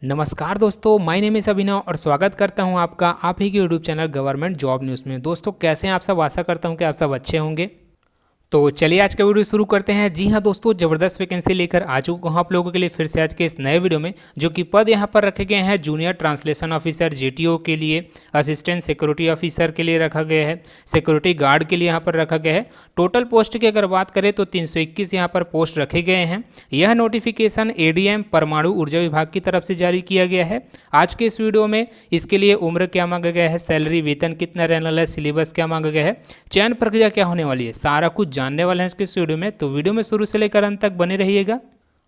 नमस्कार दोस्तों, my name is अभिनव और स्वागत करता हूं आपका आप ही के YouTube channel government job news में। दोस्तों कैसे हैं आप सब? आशा करता हूं कि आप सब अच्छे होंगे। तो चलिए आज का वीडियो शुरू करते हैं। जी हाँ दोस्तों, ज़बरदस्त वैकेंसी लेकर आ चुका हूँ आप लोगों के लिए फिर से आज के इस नए वीडियो में, जो कि पद यहाँ पर रखे गए हैं जूनियर ट्रांसलेशन ऑफिसर जेटीओ के लिए, असिस्टेंट सिक्योरिटी ऑफिसर के लिए रखा गया है, सिक्योरिटी गार्ड के लिए यहाँ पर रखा गया है। टोटल पोस्ट की अगर बात करें तो 321 यहाँ पर पोस्ट रखे गए हैं। यह नोटिफिकेशन एडीएम परमाणु ऊर्जा विभाग की तरफ से जारी किया गया है। आज के इस वीडियो में इसके लिए उम्र क्या मांगा गया है, सैलरी वेतन कितना रहने वाला है, सिलेबस क्या मांगा गया है, चयन प्रक्रिया क्या होने वाली है, सारा कुछ जानने वाले हैं इस वीडियो में। तो वीडियो में शुरू से लेकर अंत तक बने रहिएगा।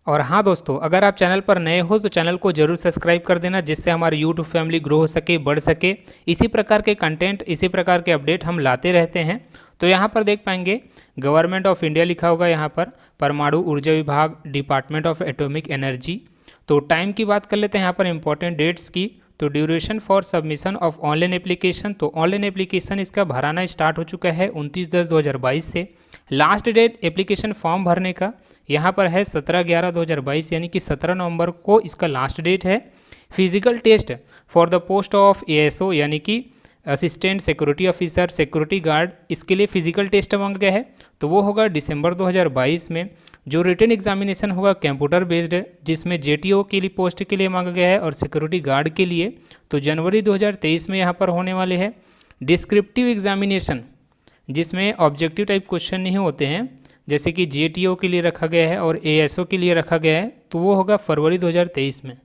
और हाँ दोस्तों, अगर आप चैनल पर नए हो तो चैनल को जरूर सब्सक्राइब कर देना, जिससे हमारी यूट्यूब फैमिली ग्रो हो सके, बढ़ सके। इसी प्रकार के कंटेंट, इसी प्रकार के अपडेट हम लाते रहते हैं। तो यहाँ पर देख पाएंगे गवर्नमेंट ऑफ इंडिया लिखा होगा, यहाँ पर परमाणु ऊर्जा विभाग, डिपार्टमेंट ऑफ एटॉमिक एनर्जी। तो टाइम की बात कर लेते हैं यहाँ पर इंपॉर्टेंट डेट्स की। तो duration for submission of online application, तो ऑनलाइन एप्लीकेशन इसका भराना स्टार्ट हो चुका है 29/10/2022 से। लास्ट डेट एप्लीकेशन फॉर्म भरने का यहाँ पर है 17/11/2022, यानी कि 17 नवंबर को इसका लास्ट डेट है। Physical test for the post of ASO, यानी कि assistant security officer, security guard, इसके लिए फिजिकल टेस्ट मांगा गया है, तो वो होगा दिसंबर 2022 में। जो रिटन एग्जामिनेशन होगा कंप्यूटर बेस्ड है, जिसमें जेटीओ के लिए पोस्ट के लिए मांगा गया है और सिक्योरिटी गार्ड के लिए तो जनवरी 2023 में यहाँ पर होने वाले हैं। डिस्क्रिप्टिव एग्जामिनेशन, जिसमें ऑब्जेक्टिव टाइप क्वेश्चन नहीं होते हैं, जैसे कि जेटीओ के लिए रखा गया है और एएसओ के लिए रखा गया है, तो वो होगा फरवरी 2023 में।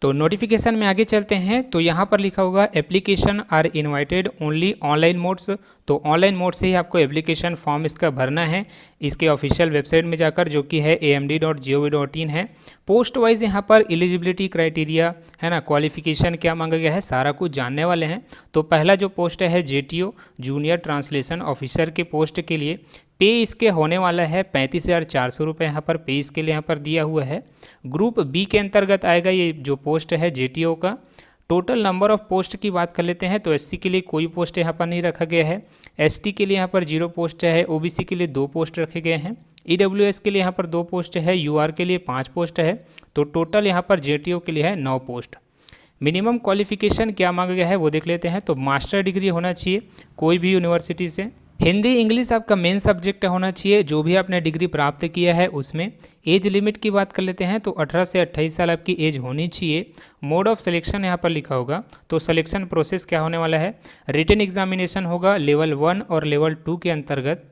तो नोटिफिकेशन में आगे चलते हैं। तो यहाँ पर लिखा होगा application are invited only online modes, तो ऑनलाइन मोड से ही आपको एप्लीकेशन फॉर्म इसका भरना है इसके ऑफिशियल वेबसाइट में जाकर, जो कि है amd.gov.in है। पोस्ट वाइज यहाँ पर एलिजिबिलिटी क्राइटेरिया है ना, क्वालिफिकेशन क्या मांगा गया है, सारा कुछ जानने वाले हैं। तो पहला जो पोस्ट है जेटीओ जूनियर ट्रांसलेशन ऑफिसर के पोस्ट के लिए पे इसके होने वाला है 35,400 रुपये, यहाँ पर पे इसके लिए यहाँ पर दिया हुआ है। ग्रुप बी के अंतर्गत आएगा ये जो पोस्ट है जेटीओ का। टोटल नंबर ऑफ पोस्ट की बात कर लेते हैं तो एससी के लिए कोई पोस्ट यहाँ पर नहीं रखा गया है, एसटी के लिए यहाँ पर 0 पोस्ट है, ओबीसी के लिए 2 पोस्ट रखे गए हैं, ईडब्ल्यूएस के लिए यहाँ पर 2 पोस्ट है, यूआर के लिए 5 पोस्ट है। तो टोटल यहाँ पर जेटीओ के लिए है 9 पोस्ट। मिनिमम क्वालिफिकेशन क्या मांगा गया है वो देख लेते हैं। तो मास्टर डिग्री होना चाहिए कोई भी यूनिवर्सिटी से। हिंदी इंग्लिश आपका मेन सब्जेक्ट होना चाहिए, जो भी आपने डिग्री प्राप्त किया है उसमें। एज लिमिट की बात कर लेते हैं तो 18 से 28 साल आपकी एज होनी चाहिए। मोड ऑफ सिलेक्शन यहाँ पर लिखा होगा, तो सिलेक्शन प्रोसेस क्या होने वाला है, रिटन एग्जामिनेशन होगा लेवल 1 और लेवल 2 के अंतर्गत।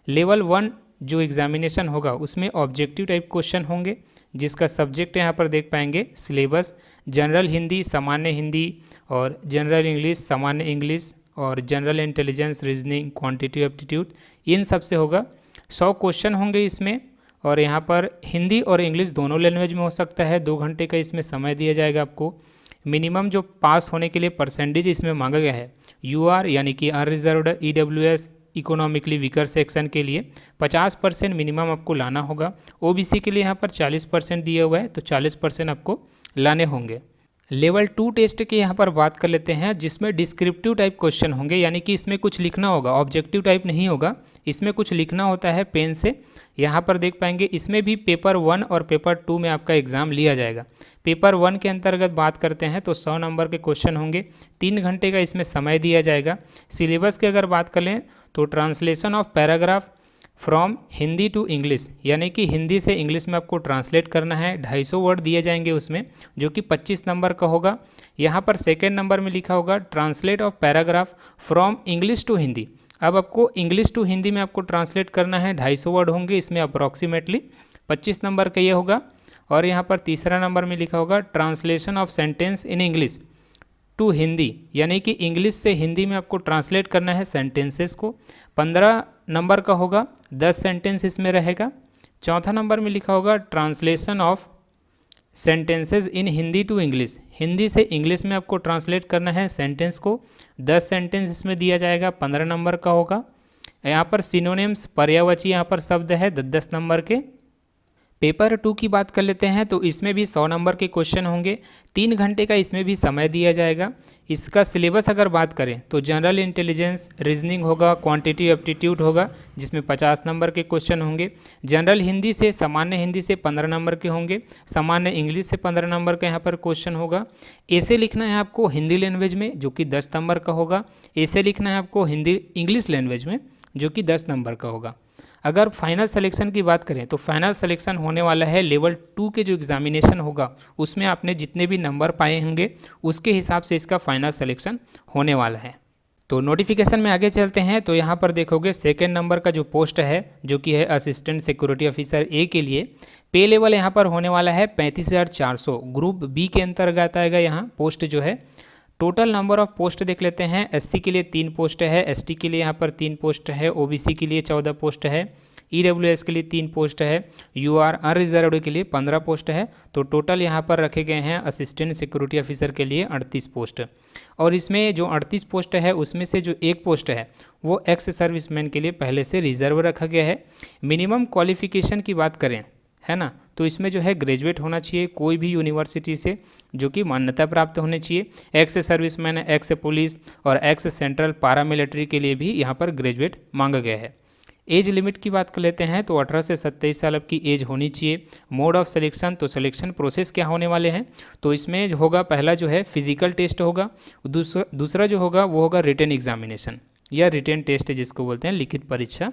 लेवल 1 जो एग्जामिनेशन होगा उसमें ऑब्जेक्टिव टाइप क्वेश्चन होंगे, जिसका सब्जेक्ट यहाँ पर देख पाएंगे सिलेबस जनरल हिंदी, सामान्य हिंदी, और जनरल इंग्लिश, सामान्य इंग्लिश, और general intelligence, reasoning, quantity aptitude, इन सब से होगा। 100 क्वेश्चन होंगे इसमें, और यहाँ पर हिंदी और इंग्लिश दोनों लैंग्वेज में हो सकता है। 2 घंटे का इसमें समय दिया जाएगा आपको। मिनिमम जो पास होने के लिए परसेंटेज इसमें मांगा गया है, यूआर यानी कि unreserved, EWS economically weaker section के लिए 50% मिनिमम आपको लाना होगा। ओबीसी के लिए यहाँ पर 40% दिया हुआ है, तो 40% आपको लाने होंगे। लेवल 2 टेस्ट की यहाँ पर बात कर लेते हैं, जिसमें डिस्क्रिप्टिव टाइप क्वेश्चन होंगे, यानी कि इसमें कुछ लिखना होगा, ऑब्जेक्टिव टाइप नहीं होगा, इसमें कुछ लिखना होता है पेन से। यहाँ पर देख पाएंगे इसमें भी पेपर 1 और पेपर 2 में आपका एग्ज़ाम लिया जाएगा। पेपर 1 के अंतर्गत बात करते हैं तो 100 नंबर के क्वेश्चन होंगे, 3 घंटे का इसमें समय दिया जाएगा। सिलेबस की अगर बात कर लें तो translation of paragraph from Hindi to English, यानी कि हिंदी से इंग्लिश में आपको ट्रांसलेट करना है। 250 वर्ड दिए जाएंगे उसमें, जो कि 25 नंबर का होगा। यहाँ पर सेकेंड नंबर में लिखा होगा translate of paragraph from English to Hindi. अब आपको इंग्लिश टू हिंदी में आपको ट्रांसलेट करना है, 250 वर्ड होंगे इसमें, अप्रॉक्सीमेटली 25 नंबर का ये होगा। और यहाँ पर तीसरा नंबर में लिखा होगा translation of sentence in English to Hindi, यानी कि इंग्लिश से हिंदी में आपको ट्रांसलेट करना है सेंटेंसेस को। 15 नंबर का होगा, 10 सेंटेंस इसमें रहेगा। चौथा नंबर में लिखा होगा translation of sentences in Hindi to English, Hindi से इंग्लिश में आपको ट्रांसलेट करना है सेंटेंस को। 10 सेंटेंस इसमें दिया जाएगा, 15 नंबर का होगा। यहाँ पर सिनोनिम्स, पर्यायवाची यहाँ पर शब्द है 10-10 नंबर के। पेपर 2 की बात कर लेते हैं तो इसमें भी 100 नंबर के क्वेश्चन होंगे। 3 घंटे का इसमें भी समय दिया जाएगा। इसका सिलेबस अगर बात करें तो जनरल इंटेलिजेंस, रीजनिंग होगा, क्वांटिटेटिव एप्टीट्यूड होगा जिसमें 50 नंबर के क्वेश्चन होंगे। जनरल हिंदी से, सामान्य हिंदी से 15 नंबर के होंगे। सामान्य इंग्लिश से 15 नंबर का यहाँ पर क्वेश्चन होगा। ऐसे लिखना है आपको हिंदी लैंग्वेज में जो कि 10 नंबर का होगा। ऐसे लिखना है आपको हिंदी इंग्लिश लैंग्वेज में जो कि 10 नंबर का होगा। अगर फाइनल सिलेक्शन की बात करें तो फाइनल सिलेक्शन होने वाला है लेवल 2 के जो एग्जामिनेशन होगा उसमें आपने जितने भी नंबर पाए होंगे उसके हिसाब से इसका फाइनल सिलेक्शन होने वाला है। तो नोटिफिकेशन में आगे चलते हैं तो यहाँ पर देखोगे सेकेंड नंबर का जो पोस्ट है जो कि है असिस्टेंट सिक्योरिटी ऑफिसर ए के लिए पे लेवल यहाँ पर होने वाला है 35,400। ग्रुप बी के अंतर्गत आएगा यहाँ पोस्ट जो है। टोटल नंबर ऑफ पोस्ट देख लेते हैं। एससी के लिए 3 पोस्ट है, एसटी के लिए यहाँ पर 3 पोस्ट है, ओबीसी के लिए 14 पोस्ट है, ईडब्ल्यूएस के लिए 3 पोस्ट है, यूआर अनरिजर्व्ड के लिए 15 पोस्ट है। तो टोटल यहाँ पर रखे गए हैं असिस्टेंट सिक्योरिटी ऑफिसर के लिए 38 पोस्ट। और इसमें जो 38 पोस्ट है उसमें से जो 1 पोस्ट है वो एक्स सर्विसमैन के लिए पहले से रिजर्व रखा गया है। मिनिमम क्वालिफिकेशन की बात करें है ना तो इसमें जो है ग्रेजुएट होना चाहिए कोई भी यूनिवर्सिटी से जो कि मान्यता प्राप्त होने चाहिए। एक्स सर्विसमैन, एक्स पुलिस और एक्स सेंट्रल पारामिलिट्री के लिए भी यहाँ पर ग्रेजुएट मांगा गया है। एज लिमिट की बात कर लेते हैं तो 18 से 27 साल की एज होनी चाहिए। मोड ऑफ सिलेक्शन, तो सिलेक्शन प्रोसेस क्या होने वाले हैं तो इसमें जो होगा पहला जो है फिजिकल टेस्ट होगा, दूसरा जो होगा वो होगा रिटन एग्जामिनेशन या रिटन टेस्ट जिसको बोलते हैं लिखित परीक्षा।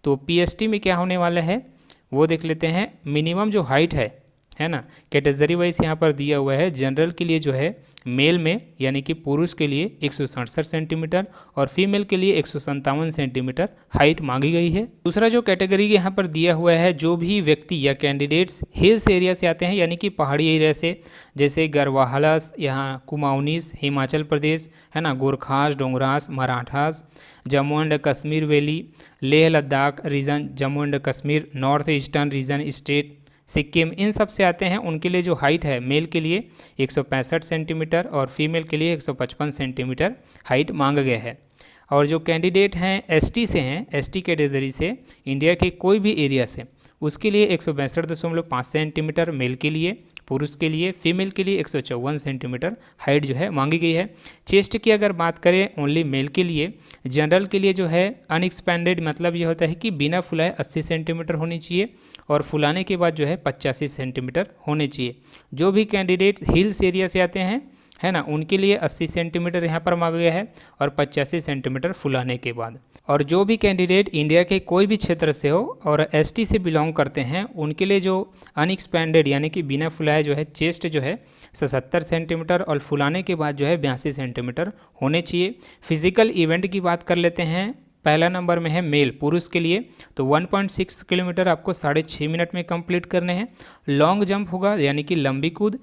तो पीएसटी में क्या होने वाला है वो देख लेते हैं। मिनिमम जो हाइट है ना कैटेगरी वाइज यहाँ पर दिया हुआ है। जनरल के लिए जो है मेल में यानी कि पुरुष के लिए 167 सेंटीमीटर और फीमेल के लिए 157 सेंटीमीटर हाइट मांगी गई है। दूसरा जो कैटेगरी यहाँ पर दिया हुआ है जो भी व्यक्ति या कैंडिडेट्स हिल्स एरिया से आते हैं यानी कि पहाड़ी एरिया से, जैसे गरवाहलास, यहाँ कुमाऊनीस हिमाचल प्रदेश है ना, Gorkhas, Dogras, Marathas, Jammu and Kashmir valley, Leh Ladakh region, Jammu and Kashmir, north eastern region state, Sikkim, इन सब से आते हैं उनके लिए जो हाइट है मेल के लिए 165 सेंटीमीटर और फीमेल के लिए 155 सेंटीमीटर हाइट मांगा गया है। और जो कैंडिडेट हैं एसटी से हैं, एसटी कैटेगरी से इंडिया के कोई भी एरिया से, उसके लिए 162.5 सेंटीमीटर मेल के लिए, पुरुष के लिए, फीमेल के लिए 154 सेंटीमीटर हाइट जो है मांगी गई है। चेस्ट की अगर बात करें ओनली मेल के लिए, जनरल के लिए जो है अनएक्सपेंडेड मतलब ये होता है कि बिना फुलाए 80 सेंटीमीटर होनी चाहिए और फुलाने के बाद जो है 85 सेंटीमीटर होने चाहिए। जो भी कैंडिडेट हिल्स एरिया से आते हैं है ना उनके लिए 80 सेंटीमीटर यहाँ पर मांगा गया है और 85 सेंटीमीटर फुलाने के बाद। और जो भी कैंडिडेट इंडिया के कोई भी क्षेत्र से हो और एसटी से बिलोंग करते हैं उनके लिए जो अनएक्सपेंडेड यानी कि बिना फुलाए जो है चेस्ट जो है 77 सेंटीमीटर और फुलाने के बाद जो है 82 सेंटीमीटर होने चाहिए। फिजिकल इवेंट की बात कर लेते हैं। पहला नंबर में है मेल, पुरुष के लिए तो 1.6 किलोमीटर आपको 6.5 मिनट में कंप्लीट करने हैं। लॉन्ग जंप होगा यानी कि लंबी कूद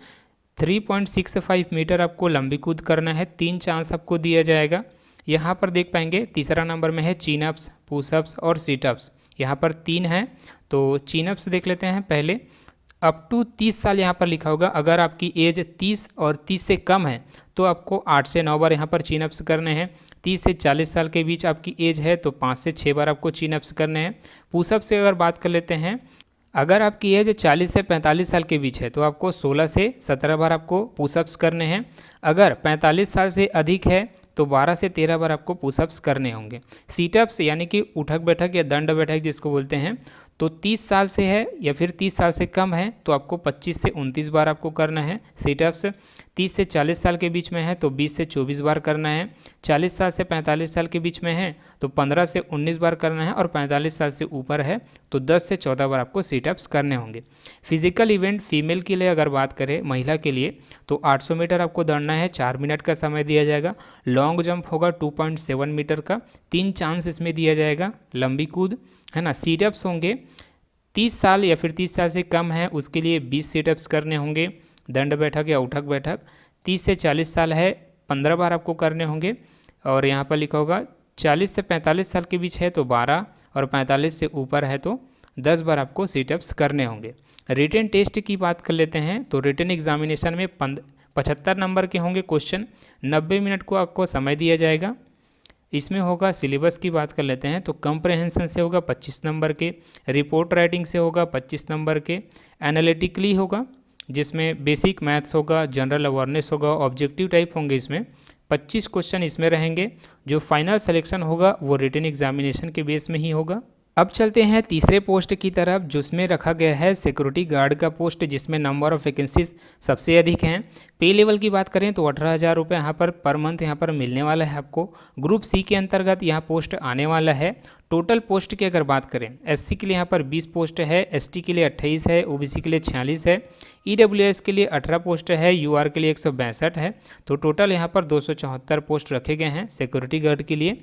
3.65 मीटर आपको लंबी कूद करना है। 3 चांस आपको दिया जाएगा। यहाँ पर देख पाएंगे तीसरा नंबर में है चिनअप्स, पुशअप्स और सीटअप्स। यहाँ पर 3 हैं तो चिनअप्स देख लेते हैं पहले। अप टू 30 साल यहाँ पर लिखा होगा। अगर आपकी एज 30 और 30 से कम है तो आपको 8 से 9 बार यहाँ पर चिनअप्स करने हैं। 30 से 40 साल के बीच आपकी एज है तो 5 से 6 बार आपको चिनअप्स करने हैं। पुशअप से अगर बात कर लेते हैं, अगर आपकी एज 40 से 45 साल के बीच है तो आपको 16 से 17 बार आपको पुशअप्स करने हैं। अगर 45 साल से अधिक है तो 12 से 13 बार आपको पुशअप्स करने होंगे। सीटअप्स यानी कि उठक बैठक या दंड बैठक जिसको बोलते हैं तो 30 साल से है या फिर 30 साल से कम है तो आपको 25 से 29 बार आपको करना है सीटअप्स। 30 से 40 साल के बीच में है तो 20 से 24 बार करना है। 40 साल से 45 साल के बीच में है तो 15 से 19 बार करना है और 45 साल से ऊपर है तो 10 से 14 बार आपको सीटअप्स करने होंगे। फिजिकल इवेंट फीमेल के लिए अगर बात करें, महिला के लिए तो 800 मीटर आपको दौड़ना है, 4 मिनट का समय दिया जाएगा। लॉन्ग जंप होगा 2.7 मीटर का, 3 चांस इसमें दिया जाएगा। लंबी कूद है ना, सीटअप्स होंगे 30 साल या फिर 30 साल से कम है उसके लिए 20 सीटअप्स करने होंगे। दंड बैठक या उठक बैठक 30 से 40 साल है 15 बार आपको करने होंगे। और यहाँ पर लिखा होगा 40 से 45 साल के बीच है तो 12 और 45 से ऊपर है तो 10 बार आपको सीटअप्स करने होंगे। रिटन टेस्ट की बात कर लेते हैं तो रिटन एग्जामिनेशन में 75 नंबर के होंगे क्वेश्चन। 90 मिनट को आपको समय दिया जाएगा। इसमें होगा सिलेबस की बात कर लेते हैं तो कंप्रहेंशन से होगा 25 नंबर के, रिपोर्ट राइटिंग से होगा 25 नंबर के, एनालिटिकली होगा जिसमें बेसिक मैथ्स होगा, जनरल अवेयरनेस होगा, ऑब्जेक्टिव टाइप होंगे, इसमें 25 क्वेश्चन इसमें रहेंगे। जो फाइनल सिलेक्शन होगा वो रिटन एग्जामिनेशन के बेस में ही होगा। अब चलते हैं तीसरे पोस्ट की तरफ जिसमें रखा गया है सिक्योरिटी गार्ड का पोस्ट, जिसमें नंबर ऑफ वैकेंसीज सबसे अधिक हैं। पे लेवल की बात करें तो 18,000 रुपये यहाँ पर मंथ यहाँ पर मिलने वाला है आपको। ग्रुप सी के अंतर्गत यहाँ पोस्ट आने वाला है। टोटल पोस्ट की अगर बात करें, एससी के लिए यहाँ पर 20 पोस्ट है, एसटी के लिए 28 है, ओबीसी के लिए 46 है, ईडब्ल्यूएस के लिए 18 पोस्ट है, यूआर के लिए 162 है। तो टोटल यहाँ पर 274 पोस्ट रखे गए हैं सिक्योरिटी गार्ड के लिए।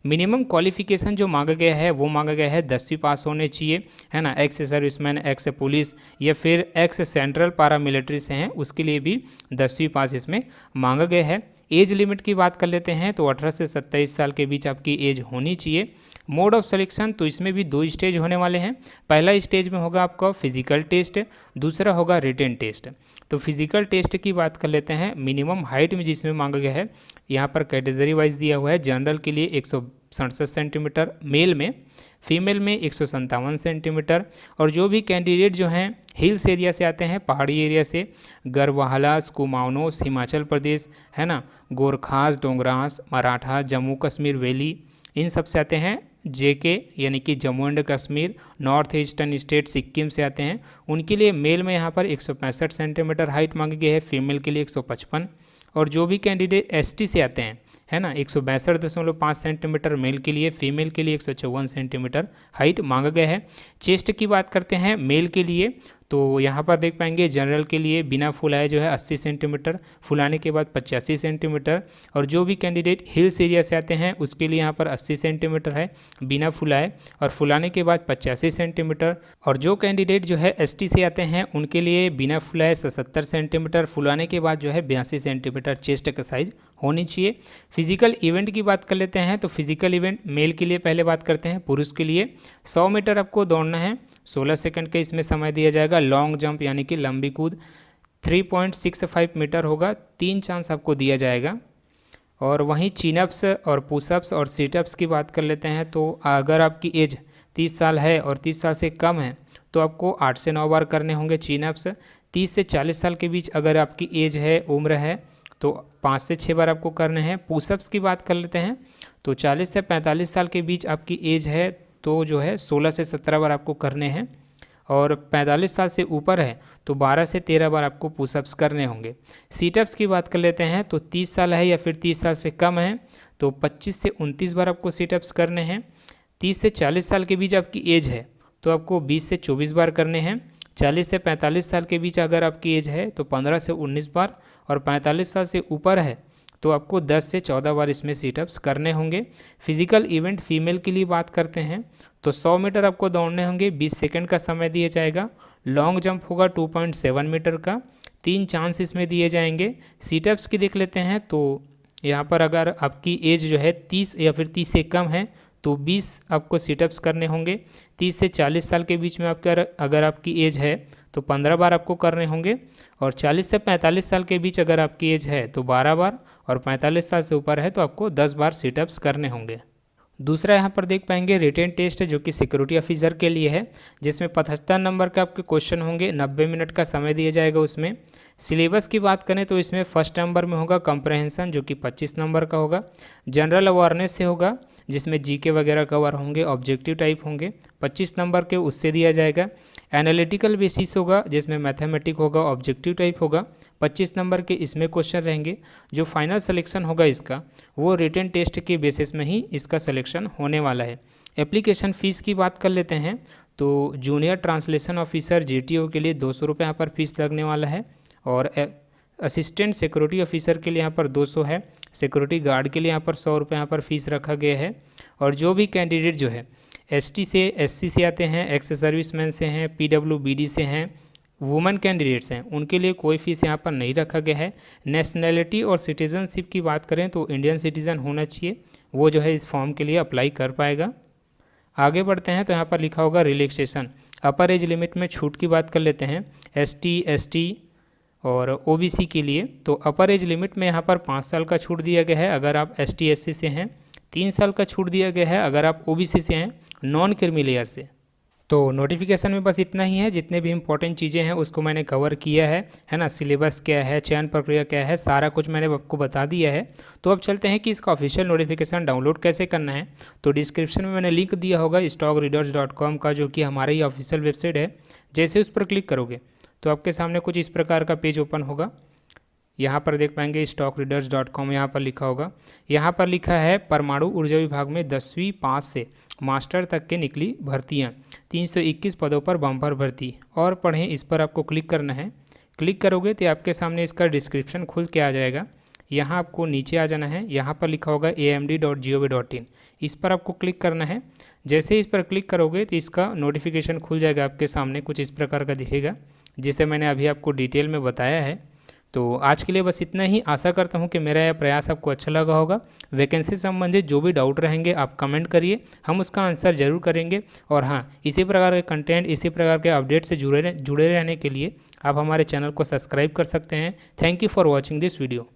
मिनिमम क्वालिफिकेशन जो मांगा गया है वो मांगा गया है 10वीं पास होने चाहिए, है ना। एक्स सर्विसमैन, एक्स पुलिस या फिर एक्स सेंट्रल पारामिलिट्री से हैं उसके लिए भी 10वीं पास इसमें मांगा गया है। एज लिमिट की बात कर लेते हैं तो 18 से 27 साल के बीच आपकी एज होनी चाहिए। मोड ऑफ सिलेक्शन तो इसमें भी 2 स्टेज होने वाले हैं। पहला स्टेज में होगा आपका फिजिकल टेस्ट, दूसरा होगा रिटन टेस्ट। तो फिजिकल टेस्ट की बात कर लेते हैं। मिनिमम हाइट में जिसमें मांगा गया है यहाँ पर कैटेगरी वाइज दिया हुआ है। जनरल के लिए 167 सेंटीमीटर मेल में, फीमेल में 157 सेंटीमीटर। और जो भी कैंडिडेट जो हैं हिल्स एरिया से आते हैं, पहाड़ी एरिया से, गढ़वालास, कुमाऊनोस, हिमाचल प्रदेश, है ना, गोरखास, डोंगरास, मराठा, जम्मू कश्मीर वैली, इन सब से आते हैं। जेके यानी कि Jammu and Kashmir, north eastern state Sikkim से आते हैं, उनके लिए मेल में यहाँ पर 165 सेंटीमीटर हाइट मांगी गई है, फीमेल के लिए 155। और जो भी कैंडिडेट एसटी से आते हैं, है ना, 162.5 सेंटीमीटर मेल के लिए, फीमेल के लिए 154 सेंटीमीटर हाइट मांगा गया है। चेस्ट की बात करते हैं मेल के लिए तो यहाँ पर देख पाएंगे जनरल के लिए बिना फुलाए जो है 80 सेंटीमीटर, फुलाने के बाद 85 सेंटीमीटर। और जो भी कैंडिडेट हिल्स एरिया से आते हैं उसके लिए यहाँ पर 80 सेंटीमीटर है बिना फुलाए, और फुलाने के बाद 85 सेंटीमीटर। और जो कैंडिडेट जो है एसटी से आते हैं उनके लिए बिना फुलाए 77 सेंटीमीटर, फुलाने के बाद जो है 82 सेंटीमीटर चेस्ट का साइज होनी चाहिए। फिजिकल इवेंट की बात कर लेते हैं तो फिजिकल इवेंट मेल के लिए पहले बात करते हैं। पुरुष के लिए 100 मीटर आपको दौड़ना है, 16 सेकंड का इसमें समय दिया जाएगा। लॉन्ग जंप यानी कि लंबी कूद 3.65 मीटर होगा, 3 चांस आपको दिया जाएगा। और वहीं चिनअप्स और पुशअप्स और सीटअप्स की बात कर लेते हैं तो अगर आपकी एज 30 साल है और 30 साल से कम है तो आपको 8 से 9 बार करने होंगे चिनअप्स। 30 से 40 साल के बीच अगर आपकी एज है, उम्र है, तो 5 से 6 बार आपको करने हैं। पुशअप्स की बात कर लेते हैं तो 40 से 45 साल के बीच आपकी एज है तो जो है 16 से 17 बार आपको करने हैं। और 45 साल से ऊपर है तो 12 से 13 बार आपको पुशअप्स करने होंगे। सीटअप्स की बात कर लेते हैं तो 30 साल है या फिर 30 साल से कम है तो 25 से 29 बार आपको सीटअप्स करने हैं। 30 से 40 साल के बीच आपकी एज है तो आपको 20 से 24 बार करने हैं। 40 से 45 साल के बीच अगर आपकी एज है तो 15 से 19 बार, और 45 साल से ऊपर है तो आपको 10 से 14 बार इसमें सीटअप्स करने होंगे। फिजिकल इवेंट फीमेल के लिए बात करते हैं तो 100 मीटर आपको दौड़ने होंगे, 20 सेकंड का समय दिया जाएगा। लॉन्ग जंप होगा 2.7 मीटर का, 3 चांस इसमें दिए जाएंगे। सीटअप्स की देख लेते हैं तो यहाँ पर अगर आपकी एज जो है 30 या फिर 30 से कम है तो 20 आपको सीटअप्स करने होंगे। 30 से 40 साल के बीच में आपका अगर आपकी एज है तो 15 बार आपको करने होंगे। और 40 से 45 साल के बीच अगर आपकी एज है तो 12 बार, और 45 साल से ऊपर है तो आपको 10 बार सीटअप्स करने होंगे। दूसरा यहाँ पर देख पाएंगे रिटेन टेस्ट जो कि सिक्योरिटी ऑफिसर के लिए है, जिसमें 75 नंबर के आपके क्वेश्चन होंगे, 90 मिनट का समय दिया जाएगा उसमें। सिलेबस की बात करें तो इसमें फर्स्ट नंबर में होगा कंप्रहेंशन जो कि 25 नंबर का होगा। जनरल अवेयरनेस से होगा जिसमें जीके वगैरह कवर होंगे, ऑब्जेक्टिव टाइप होंगे, 25 नंबर के उससे दिया जाएगा। एनालिटिकल बेसिस होगा जिसमें मैथमेटिक होगा, ऑब्जेक्टिव टाइप होगा, 25 नंबर के इसमें क्वेश्चन रहेंगे। जो फाइनल सिलेक्शन होगा इसका वो रिटन टेस्ट के बेसिस में ही इसका सिलेक्शन होने वाला है। एप्लीकेशन फ़ीस की बात कर लेते हैं तो जूनियर ट्रांसलेशन ऑफिसर JTO के लिए 200 रुपये यहाँ पर फीस लगने वाला है, और असिस्टेंट सिक्योरिटी ऑफिसर के लिए यहाँ पर 200 है। सिक्योरिटी गार्ड के लिए यहाँ पर 100 रुपये यहाँ पर फीस रखा गया है। और जो भी कैंडिडेट जो है ST से SC से आते हैं, एक्स सर्विसमैन से हैं, PWBD से हैं, वुमेन कैंडिडेट्स हैं, उनके लिए कोई फीस यहाँ पर नहीं रखा गया है। नेशनैलिटी और सिटीजनशिप की बात करें तो इंडियन सिटीज़न होना चाहिए, वो जो है इस फॉर्म के लिए अप्लाई कर पाएगा। आगे बढ़ते हैं तो यहाँ पर लिखा होगा रिलैक्सेशन। अपर एज लिमिट में छूट की बात कर लेते हैं ST ST और OBC के लिए। तो अपर एज लिमिट में यहाँ पर 5 साल का छूट दिया गया है अगर आप ST SC से हैं। 3 साल का छूट दिया गया है अगर आप ओबीसी से हैं, नॉन क्रीमी लेयर से। तो नोटिफिकेशन में बस इतना ही है, जितने भी इंपॉर्टेंट चीज़ें हैं उसको मैंने कवर किया है ना। सिलेबस क्या है, चयन प्रक्रिया क्या है, सारा कुछ मैंने आपको बता दिया है। तो अब चलते हैं कि इसका ऑफिशियल नोटिफिकेशन डाउनलोड कैसे करना है। तो डिस्क्रिप्शन में मैंने लिंक दिया होगा stockreaders.com का, जो कि हमारा ही ऑफिशियल वेबसाइट है। जैसे उस पर क्लिक करोगे तो आपके सामने कुछ इस प्रकार का पेज ओपन होगा। यहाँ पर देख पाएंगे stockreaders.com, यहाँ पर लिखा होगा, यहाँ पर लिखा है परमाणु ऊर्जा विभाग में 10वीं पास से मास्टर तक के निकली भर्तियाँ, 321 पदों पर बम्पर भर्ती और पढ़ें, इस पर आपको क्लिक करना है। क्लिक करोगे तो आपके सामने इसका डिस्क्रिप्शन खुल के आ जाएगा। यहाँ आपको नीचे आ जाना है, यहाँ पर लिखा होगा amd.gov.in, इस पर आपको क्लिक करना है। जैसे इस पर क्लिक करोगे तो इसका नोटिफिकेशन खुल जाएगा आपके सामने, कुछ इस प्रकार का दिखेगा, जिसे मैंने अभी आपको डिटेल में बताया है। तो आज के लिए बस इतना ही। आशा करता हूँ कि मेरा यह प्रयास आपको अच्छा लगा होगा। वैकेंसी संबंधित जो भी डाउट रहेंगे आप कमेंट करिए, हम उसका आंसर जरूर करेंगे। और हाँ, इसी प्रकार के कंटेंट, इसी प्रकार के अपडेट से जुड़े रहने के लिए आप हमारे चैनल को सब्सक्राइब कर सकते हैं। Thank you for watching this video.